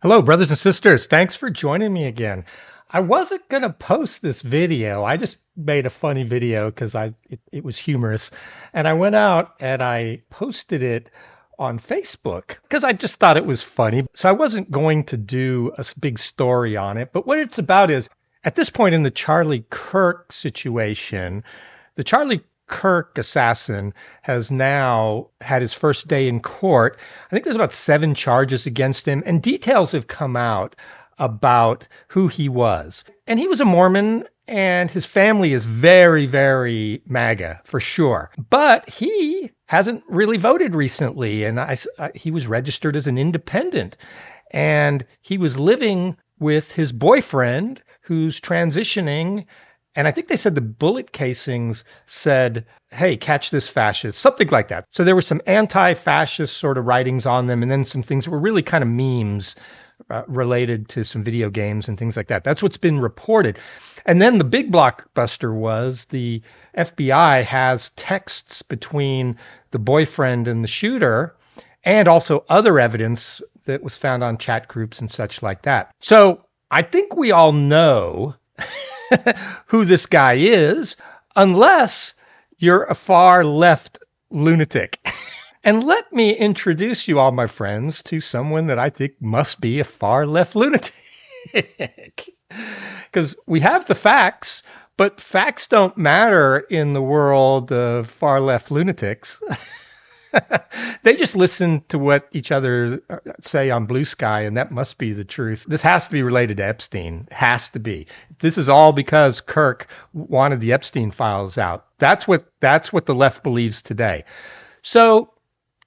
Hello, brothers and sisters. Thanks for joining me again. I wasn't going to post this video. I just made a funny video because it was humorous. And I went out and I posted it on Facebook because I just thought it was funny. So I wasn't going to do a big story on it. But what it's about is at this point in the Charlie Kirk situation, the Charlie Kirk assassin has now had his first day in court. I think there's about 7 charges against him, and details have come out about who he was. And he was a Mormon, and his family is very, very Maga for sure. But he hasn't really voted recently, and he was registered as an independent. And he was living with his boyfriend who's transitioning. And I think they said the bullet casings said, hey, catch this fascist, something like that. So there were some anti-fascist sort of writings on them, and then some things that were really kind of memes related to some video games and things like that. That's what's been reported. And then the big blockbuster was the FBI has texts between the boyfriend and the shooter, and also other evidence that was found on chat groups and such like that. So I think we all know who this guy is, unless you're a far left lunatic. And let me introduce you all, my friends, to someone that I think must be a far left lunatic. Because we have the facts, but facts don't matter in the world of far left lunatics. They just listen to what each other say on Blue Sky, and that must be the truth. This has to be related to Epstein. Has to be. This is all because Kirk wanted the Epstein files out. That's what the left believes today. So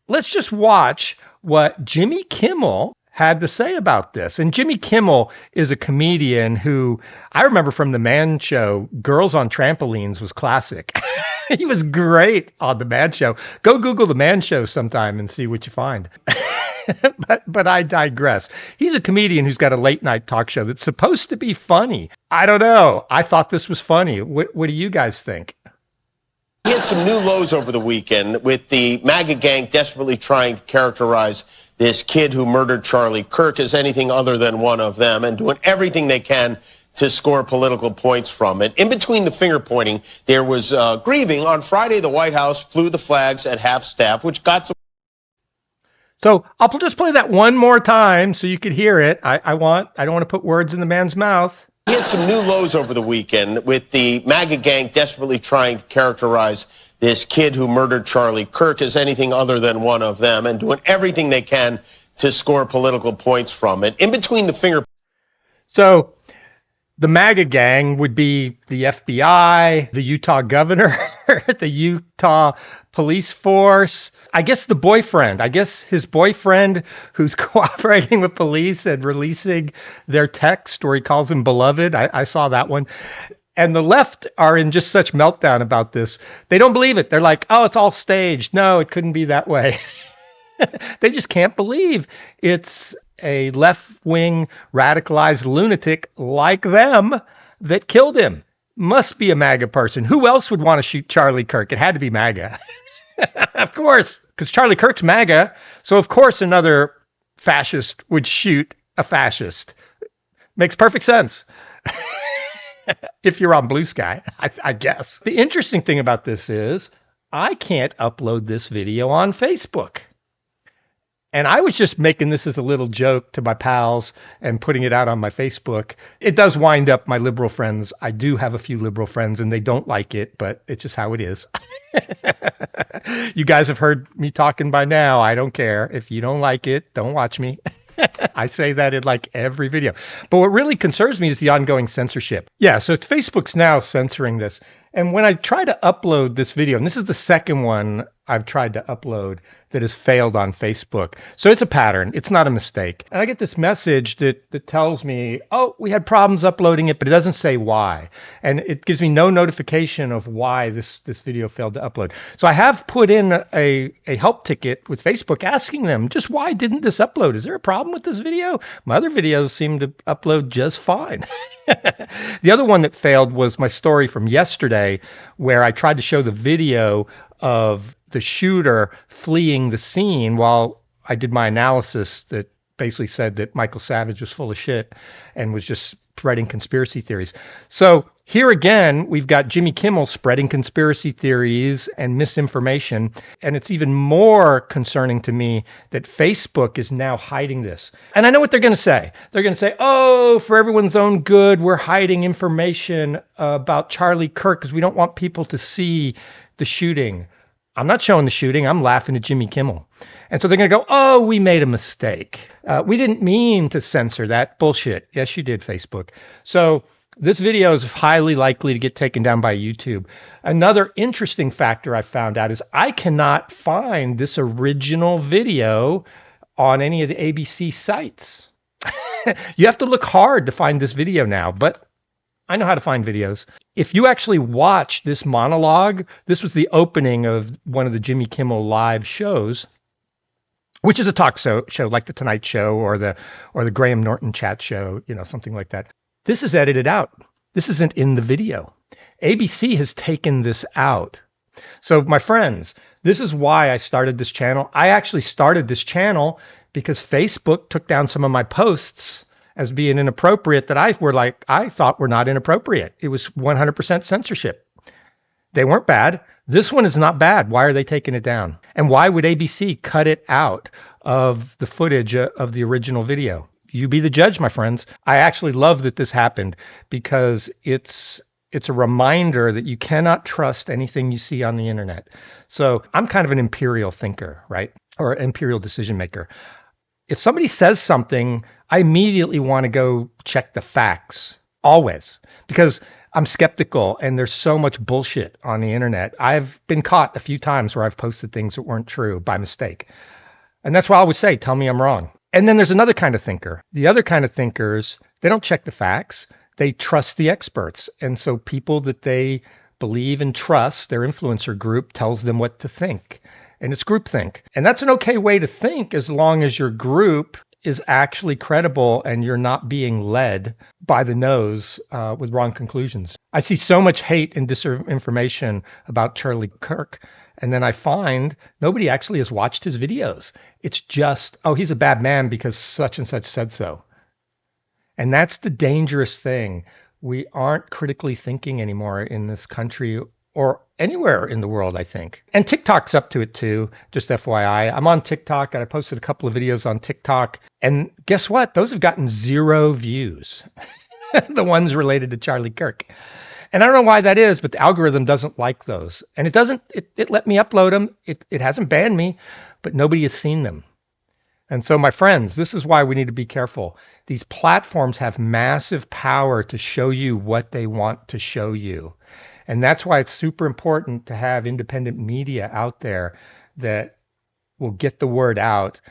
let's just watch what Jimmy Kimmel had to say about this. And Jimmy Kimmel is a comedian who I remember from the Man Show. Girls on Trampolines was classic. He was great on the Man Show. Go Google the Man Show sometime and see what you find. But I digress. He's a comedian who's got a late night talk show that's supposed to be funny. I don't know. I thought this was funny. What do you guys think? He had some new lows over the weekend with the Maga gang desperately trying to characterize this kid who murdered Charlie Kirk as anything other than one of them and doing everything they can to score political points from it. In between the finger pointing, there was grieving. On Friday, the White House flew the flags at half staff, which got some. So I'll just play that one more time so you could hear it. I don't want to put words in the man's mouth. He had some new lows over the weekend with the Maga gang desperately trying to characterize this kid who murdered Charlie Kirk as anything other than one of them and doing everything they can to score political points from it. In between the finger. So the MAGA gang would be the FBI, the Utah governor, the Utah police force. I guess the boyfriend. I guess his boyfriend who's cooperating with police and releasing their text where he calls him beloved. I saw that one. And the left are in just such meltdown about this. They don't believe it. They're like, oh, it's all staged. No, it couldn't be that way. They just can't believe it's a left-wing radicalized lunatic like them that killed him. Must be a MAGA person. Who else would want to shoot Charlie Kirk? It had to be MAGA. Of course, because Charlie Kirk's MAGA. So of course another fascist would shoot a fascist. Makes perfect sense. If you're on Blue Sky, I guess. The interesting thing about this is I can't upload this video on Facebook. And I was just making this as a little joke to my pals and putting it out on my Facebook. It does wind up my liberal friends. I do have a few liberal friends and they don't like it, but it's just how it is. You guys have heard me talking by now. I don't care. If you don't like it, don't watch me. I say that in like every video. But what really concerns me is the ongoing censorship. Yeah, so Facebook's now censoring this. And when I try to upload this video, and this is the second one I've tried to upload that has failed on Facebook. So it's a pattern. It's not a mistake. And I get this message that tells me, oh, we had problems uploading it, but it doesn't say why. And it gives me no notification of why this video failed to upload. So I have put in a help ticket with Facebook asking them, just why didn't this upload? Is there a problem with this video? My other videos seem to upload just fine. The other one that failed was my story from yesterday, where I tried to show the video of the shooter fleeing the scene while I did my analysis that basically said that Michael Savage was full of shit and was just spreading conspiracy theories. So here again, we've got Jimmy Kimmel spreading conspiracy theories and misinformation. And it's even more concerning to me that Facebook is now hiding this. And I know what they're going to say. They're going to say, oh, for everyone's own good, we're hiding information about Charlie Kirk because we don't want people to see the shooting. I'm not showing the shooting. I'm laughing at Jimmy Kimmel. And so they're going to go, oh, we made a mistake. We didn't mean to censor that. Bullshit. Yes, you did, Facebook. So this video is highly likely to get taken down by YouTube. Another interesting factor I found out is I cannot find this original video on any of the ABC sites. You have to look hard to find this video now, but I know how to find videos. If you actually watch this monologue, this was the opening of one of the Jimmy Kimmel live shows, which is a talk show like the Tonight Show or the Graham Norton chat show, something like that. This is edited out. This isn't in the video. ABC has taken this out. So my friends, this is why I started this channel. I actually started this channel because Facebook took down some of my posts as being inappropriate that I thought were not inappropriate. It was 100% censorship. They weren't bad. This one is not bad. Why are they taking it down? And why would ABC cut it out of the footage of the original video? You be the judge, my friends. I actually love that this happened because it's a reminder that you cannot trust anything you see on the internet. So I'm kind of an imperial thinker, right? Or imperial decision maker. If somebody says something, I immediately want to go check the facts, always, because I'm skeptical and there's so much bullshit on the internet. I've been caught a few times where I've posted things that weren't true by mistake. And that's why I always say, tell me I'm wrong. And then there's another kind of thinker. The other kind of thinkers, they don't check the facts. They trust the experts. And so people that they believe and trust, their influencer group tells them what to think. And it's groupthink. And that's an okay way to think as long as your group is actually credible and you're not being led by the nose with wrong conclusions. I see so much hate and disinformation about Charlie Kirk. And then I find nobody actually has watched his videos. It's just, oh, he's a bad man because such and such said so. And that's the dangerous thing. We aren't critically thinking anymore in this country or anywhere in the world, I think. And TikTok's up to it too, just FYI. I'm on TikTok and I posted a couple of videos on TikTok. And guess what? Those have gotten 0 views. The ones related to Charlie Kirk. And I don't know why that is, but the algorithm doesn't like those. And it let me upload them. It hasn't banned me, but nobody has seen them. And so my friends, this is why we need to be careful. These platforms have massive power to show you what they want to show you. And that's why it's super important to have independent media out there that will get the word out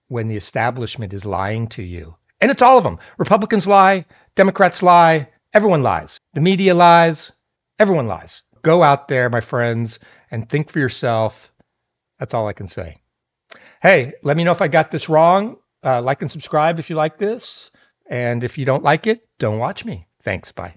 when the establishment is lying to you. And it's all of them. Republicans lie, Democrats lie, everyone lies. The media lies, everyone lies. Go out there, my friends, and think for yourself. That's all I can say. Hey, let me know if I got this wrong. Like and subscribe if you like this. And if you don't like it, don't watch me. Thanks. Bye.